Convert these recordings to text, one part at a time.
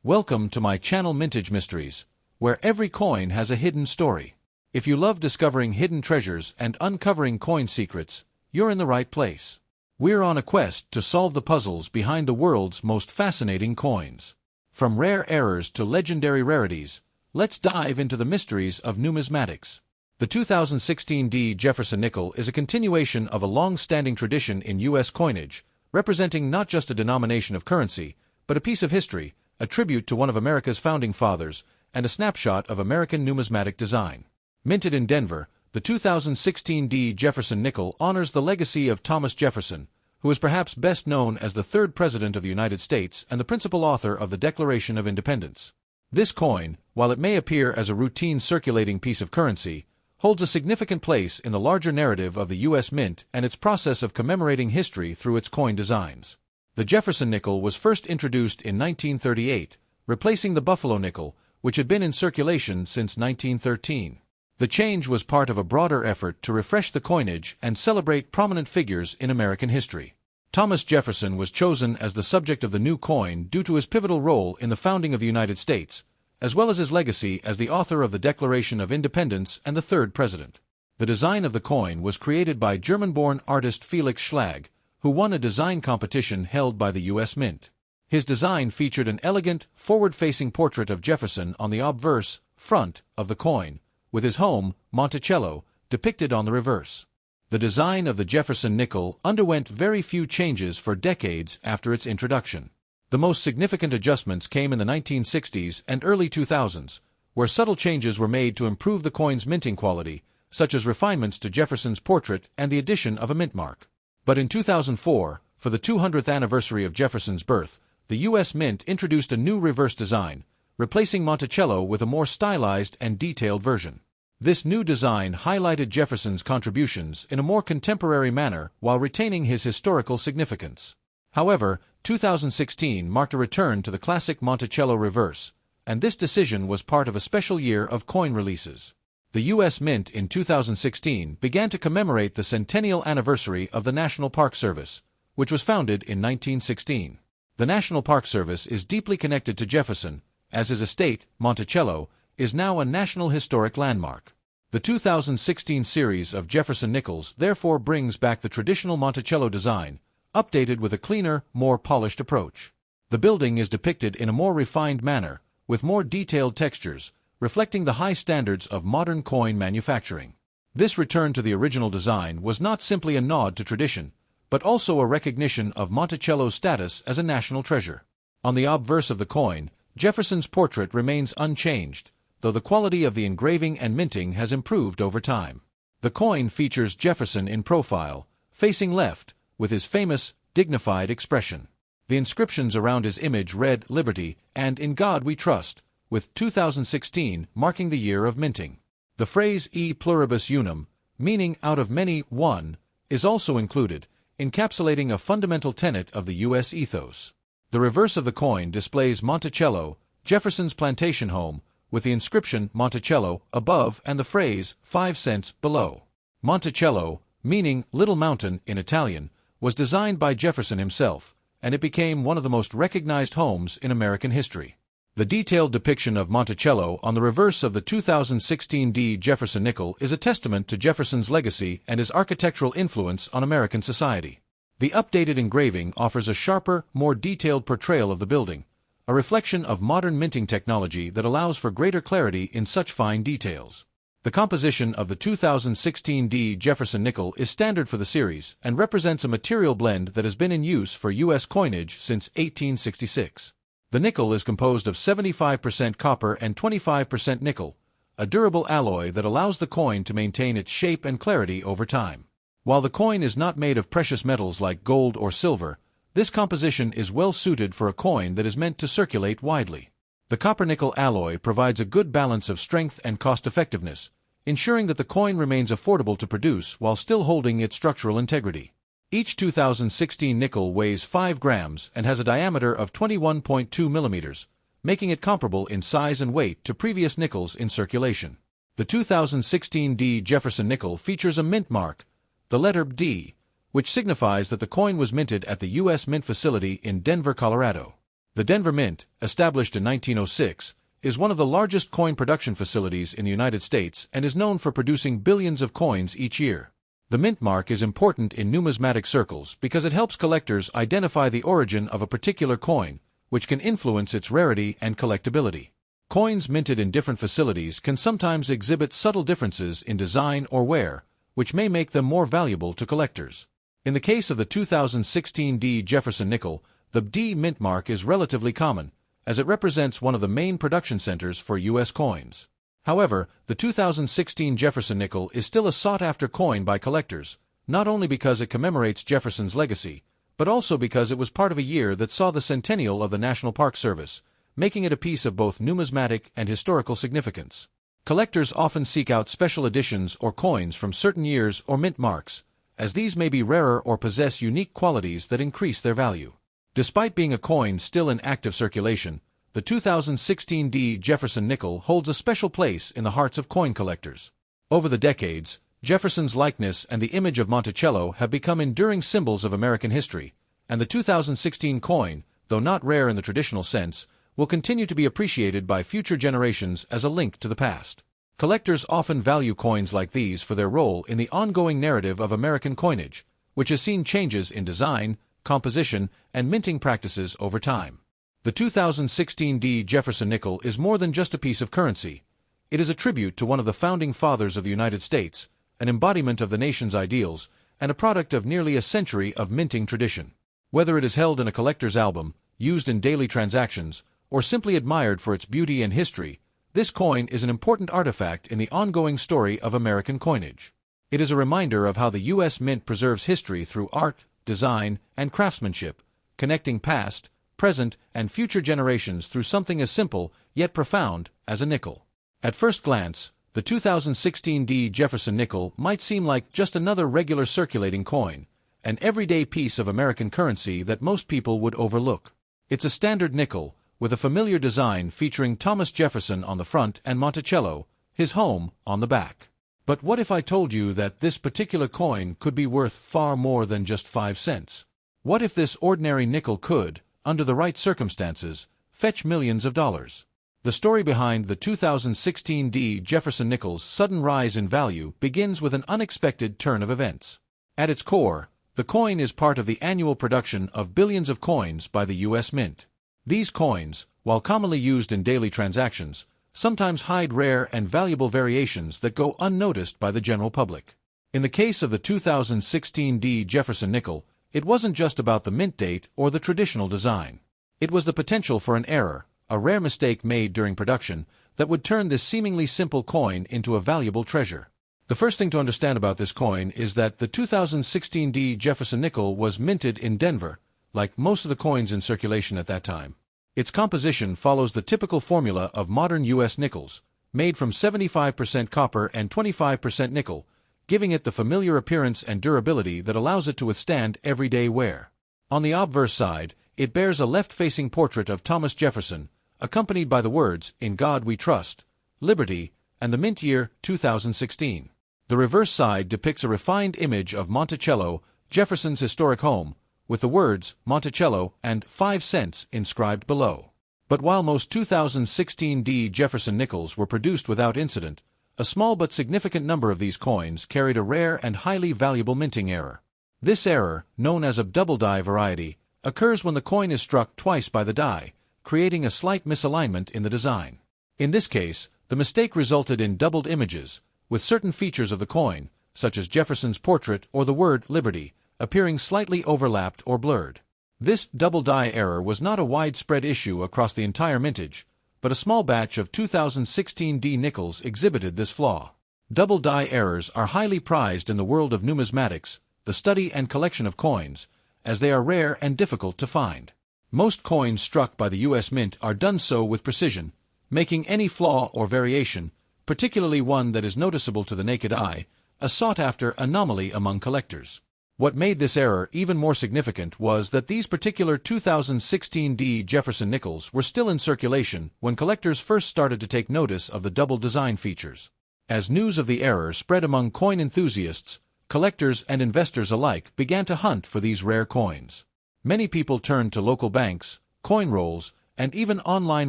Welcome to my channel Mintage Mysteries, where every coin has a hidden story. If you love discovering hidden treasures and uncovering coin secrets, you're in the right place. We're on a quest to solve the puzzles behind the world's most fascinating coins. From rare errors to legendary rarities, let's dive into the mysteries of numismatics. The 2016 Jefferson nickel is a continuation of a long-standing tradition in U.S. coinage, representing not just a denomination of currency, but a piece of history, a tribute to one of America's founding fathers, and a snapshot of American numismatic design. Minted in Denver, the 2016 Jefferson nickel honors the legacy of Thomas Jefferson, who is perhaps best known as the third President of the United States and the principal author of the Declaration of Independence. This coin, while it may appear as a routine circulating piece of currency, holds a significant place in the larger narrative of the U.S. Mint and its process of commemorating history through its coin designs. The Jefferson nickel was first introduced in 1938, replacing the Buffalo nickel, which had been in circulation since 1913. The change was part of a broader effort to refresh the coinage and celebrate prominent figures in American history. Thomas Jefferson was chosen as the subject of the new coin due to his pivotal role in the founding of the United States, as well as his legacy as the author of the Declaration of Independence and the third president. The design of the coin was created by German-born artist Felix Schlag, who won a design competition held by the U.S. Mint. His design featured an elegant, forward-facing portrait of Jefferson on the obverse, front, of the coin, with his home, Monticello, depicted on the reverse. The design of the Jefferson nickel underwent very few changes for decades after its introduction. The most significant adjustments came in the 1960s and early 2000s, where subtle changes were made to improve the coin's minting quality, such as refinements to Jefferson's portrait and the addition of a mint mark. But in 2004, for the 200th anniversary of Jefferson's birth, the U.S. Mint introduced a new reverse design, replacing Monticello with a more stylized and detailed version. This new design highlighted Jefferson's contributions in a more contemporary manner while retaining his historical significance. However, 2016 marked a return to the classic Monticello reverse, and this decision was part of a special year of coin releases. The U.S. Mint in 2016 began to commemorate the centennial anniversary of the National Park Service, which was founded in 1916. The National Park Service is deeply connected to Jefferson, as his estate, Monticello, is now a National Historic Landmark. The 2016 series of Jefferson nickels therefore brings back the traditional Monticello design, updated with a cleaner, more polished approach. The building is depicted in a more refined manner, with more detailed textures, reflecting the high standards of modern coin manufacturing. This return to the original design was not simply a nod to tradition, but also a recognition of Monticello's status as a national treasure. On the obverse of the coin, Jefferson's portrait remains unchanged, though the quality of the engraving and minting has improved over time. The coin features Jefferson in profile, facing left, with his famous, dignified expression. The inscriptions around his image read "Liberty" and "In God We Trust," with 2016 marking the year of minting. The phrase "E pluribus unum," meaning "out of many, one," is also included, encapsulating a fundamental tenet of the U.S. ethos. The reverse of the coin displays Monticello, Jefferson's plantation home, with the inscription "Monticello" above and the phrase "5 cents" below. Monticello, meaning "little mountain" in Italian, was designed by Jefferson himself, and it became one of the most recognized homes in American history. The detailed depiction of Monticello on the reverse of the 2016 Jefferson nickel is a testament to Jefferson's legacy and his architectural influence on American society. The updated engraving offers a sharper, more detailed portrayal of the building, a reflection of modern minting technology that allows for greater clarity in such fine details. The composition of the 2016 Jefferson nickel is standard for the series and represents a material blend that has been in use for U.S. coinage since 1866. The nickel is composed of 75% copper and 25% nickel, a durable alloy that allows the coin to maintain its shape and clarity over time. While the coin is not made of precious metals like gold or silver, this composition is well suited for a coin that is meant to circulate widely. The copper-nickel alloy provides a good balance of strength and cost-effectiveness, ensuring that the coin remains affordable to produce while still holding its structural integrity. Each 2016 nickel weighs 5 grams and has a diameter of 21.2 millimeters, making it comparable in size and weight to previous nickels in circulation. The 2016 Jefferson nickel features a mint mark, the letter D, which signifies that the coin was minted at the U.S. Mint facility in Denver, Colorado. The Denver Mint, established in 1906, is one of the largest coin production facilities in the United States and is known for producing billions of coins each year. The mint mark is important in numismatic circles because it helps collectors identify the origin of a particular coin, which can influence its rarity and collectability. Coins minted in different facilities can sometimes exhibit subtle differences in design or wear, which may make them more valuable to collectors. In the case of the 2016 D. Jefferson nickel, the D mint mark is relatively common, as it represents one of the main production centers for U.S. coins. However, the 2016 Jefferson nickel is still a sought-after coin by collectors, not only because it commemorates Jefferson's legacy, but also because it was part of a year that saw the centennial of the National Park Service, making it a piece of both numismatic and historical significance. Collectors often seek out special editions or coins from certain years or mint marks, as these may be rarer or possess unique qualities that increase their value. Despite being a coin still in active circulation, the 2016 D. Jefferson nickel holds a special place in the hearts of coin collectors. Over the decades, Jefferson's likeness and the image of Monticello have become enduring symbols of American history, and the 2016 coin, though not rare in the traditional sense, will continue to be appreciated by future generations as a link to the past. Collectors often value coins like these for their role in the ongoing narrative of American coinage, which has seen changes in design, composition, and minting practices over time. The 2016 D. Jefferson nickel is more than just a piece of currency. It is a tribute to one of the founding fathers of the United States, an embodiment of the nation's ideals, and a product of nearly a century of minting tradition. Whether it is held in a collector's album, used in daily transactions, or simply admired for its beauty and history, this coin is an important artifact in the ongoing story of American coinage. It is a reminder of how the U.S. Mint preserves history through art, design, and craftsmanship, connecting past, present, and future generations through something as simple, yet profound, as a nickel. At first glance, the 2016 D. Jefferson nickel might seem like just another regular circulating coin, an everyday piece of American currency that most people would overlook. It's a standard nickel, with a familiar design featuring Thomas Jefferson on the front and Monticello, his home, on the back. But what if I told you that this particular coin could be worth far more than just 5 cents? What if this ordinary nickel could, under the right circumstances, fetch millions of dollars? The story behind the 2016 D. Jefferson nickel's sudden rise in value begins with an unexpected turn of events. At its core, the coin is part of the annual production of billions of coins by the U.S. Mint. These coins, while commonly used in daily transactions, sometimes hide rare and valuable variations that go unnoticed by the general public. In the case of the 2016 D. Jefferson nickel, it wasn't just about the mint date or the traditional design. It was the potential for an error, a rare mistake made during production, that would turn this seemingly simple coin into a valuable treasure. The first thing to understand about this coin is that the 2016 D. Jefferson nickel was minted in Denver, like most of the coins in circulation at that time. Its composition follows the typical formula of modern U.S. nickels, made from 75% copper and 25% nickel, giving it the familiar appearance and durability that allows it to withstand everyday wear. On the obverse side, it bears a left-facing portrait of Thomas Jefferson, accompanied by the words, "In God We Trust," "Liberty," and the mint year 2016. The reverse side depicts a refined image of Monticello, Jefferson's historic home, with the words Monticello and 5 cents inscribed below. But while most 2016 D. Jefferson nickels were produced without incident, a small but significant number of these coins carried a rare and highly valuable minting error. This error, known as a double die variety, occurs when the coin is struck twice by the die, creating a slight misalignment in the design. In this case, the mistake resulted in doubled images, with certain features of the coin, such as Jefferson's portrait or the word Liberty, appearing slightly overlapped or blurred. This double die error was not a widespread issue across the entire mintage, but a small batch of 2016 D nickels exhibited this flaw. Double die errors are highly prized in the world of numismatics, the study and collection of coins, as they are rare and difficult to find. Most coins struck by the U.S. Mint are done so with precision, making any flaw or variation, particularly one that is noticeable to the naked eye, a sought-after anomaly among collectors. What made this error even more significant was that these particular 2016 D. Jefferson nickels were still in circulation when collectors first started to take notice of the double design features. As news of the error spread among coin enthusiasts, collectors and investors alike began to hunt for these rare coins. Many people turned to local banks, coin rolls, and even online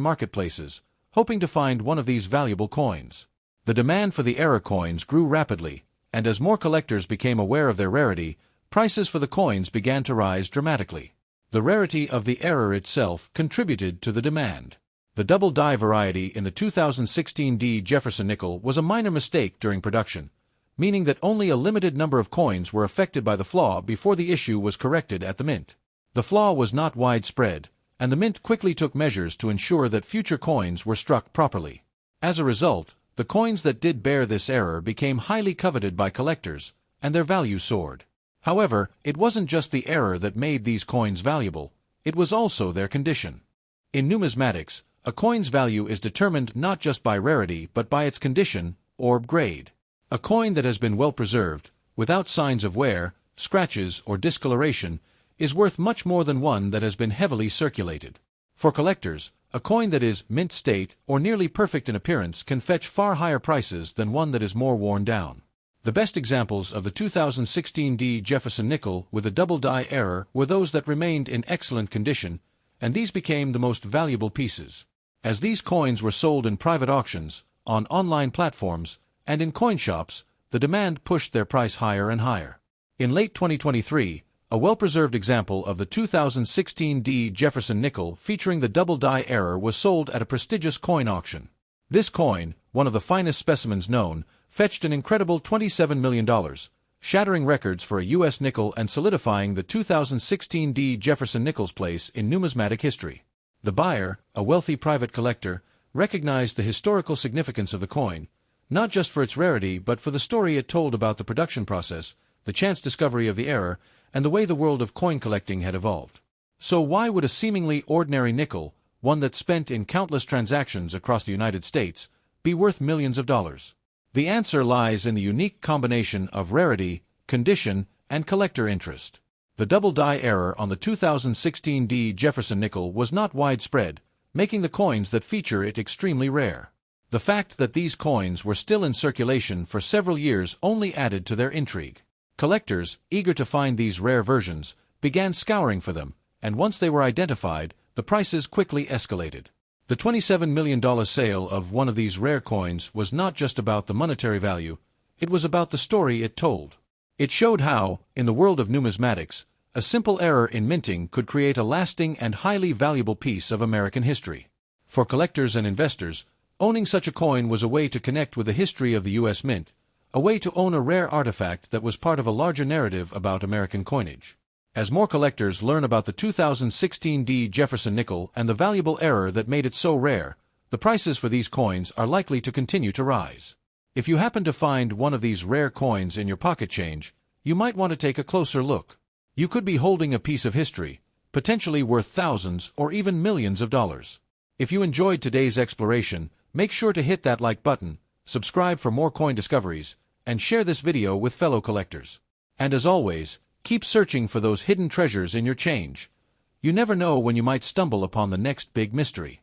marketplaces, hoping to find one of these valuable coins. The demand for the era coins grew rapidly, and as more collectors became aware of their rarity, prices for the coins began to rise dramatically. The rarity of the era itself contributed to the demand. The double die variety in the 2016 Jefferson nickel was a minor mistake during production, meaning that only a limited number of coins were affected by the flaw before the issue was corrected at the mint. The flaw was not widespread, and the mint quickly took measures to ensure that future coins were struck properly. As a result, the coins that did bear this error became highly coveted by collectors, and their value soared. However, it wasn't just the error that made these coins valuable, it was also their condition. In numismatics, a coin's value is determined not just by rarity but by its condition, or grade. A coin that has been well preserved, without signs of wear, scratches, or discoloration, is worth much more than one that has been heavily circulated. For collectors, a coin that is mint state or nearly perfect in appearance can fetch far higher prices than one that is more worn down. The best examples of the 2016 Jefferson nickel with a double die error were those that remained in excellent condition, and these became the most valuable pieces. As these coins were sold in private auctions, on online platforms, and in coin shops, the demand pushed their price higher and higher. In late 2023, a well-preserved example of the 2016 Jefferson nickel featuring the double die error was sold at a prestigious coin auction. This coin, one of the finest specimens known, fetched an incredible $27 million, shattering records for a U.S. nickel and solidifying the 2016 Jefferson Nickels' place in numismatic history. The buyer, a wealthy private collector, recognized the historical significance of the coin, not just for its rarity but for the story it told about the production process, the chance discovery of the error, and the way the world of coin collecting had evolved. So why would a seemingly ordinary nickel, one that's spent in countless transactions across the United States, be worth millions of dollars? The answer lies in the unique combination of rarity, condition, and collector interest. The double die error on the 2016 Jefferson nickel was not widespread, making the coins that feature it extremely rare. The fact that these coins were still in circulation for several years only added to their intrigue. Collectors, eager to find these rare versions, began scouring for them, and once they were identified, the prices quickly escalated. The $27 million sale of one of these rare coins was not just about the monetary value, it was about the story it told. It showed how, in the world of numismatics, a simple error in minting could create a lasting and highly valuable piece of American history. For collectors and investors, owning such a coin was a way to connect with the history of the U.S. Mint, a way to own a rare artifact that was part of a larger narrative about American coinage. As more collectors learn about the 2016 Jefferson nickel and the valuable error that made it so rare, the prices for these coins are likely to continue to rise. If you happen to find one of these rare coins in your pocket change, you might want to take a closer look. You could be holding a piece of history, potentially worth thousands or even millions of dollars. If you enjoyed today's exploration, make sure to hit that like button, subscribe for more coin discoveries, and share this video with fellow collectors. And as always, keep searching for those hidden treasures in your change. You never know when you might stumble upon the next big mystery.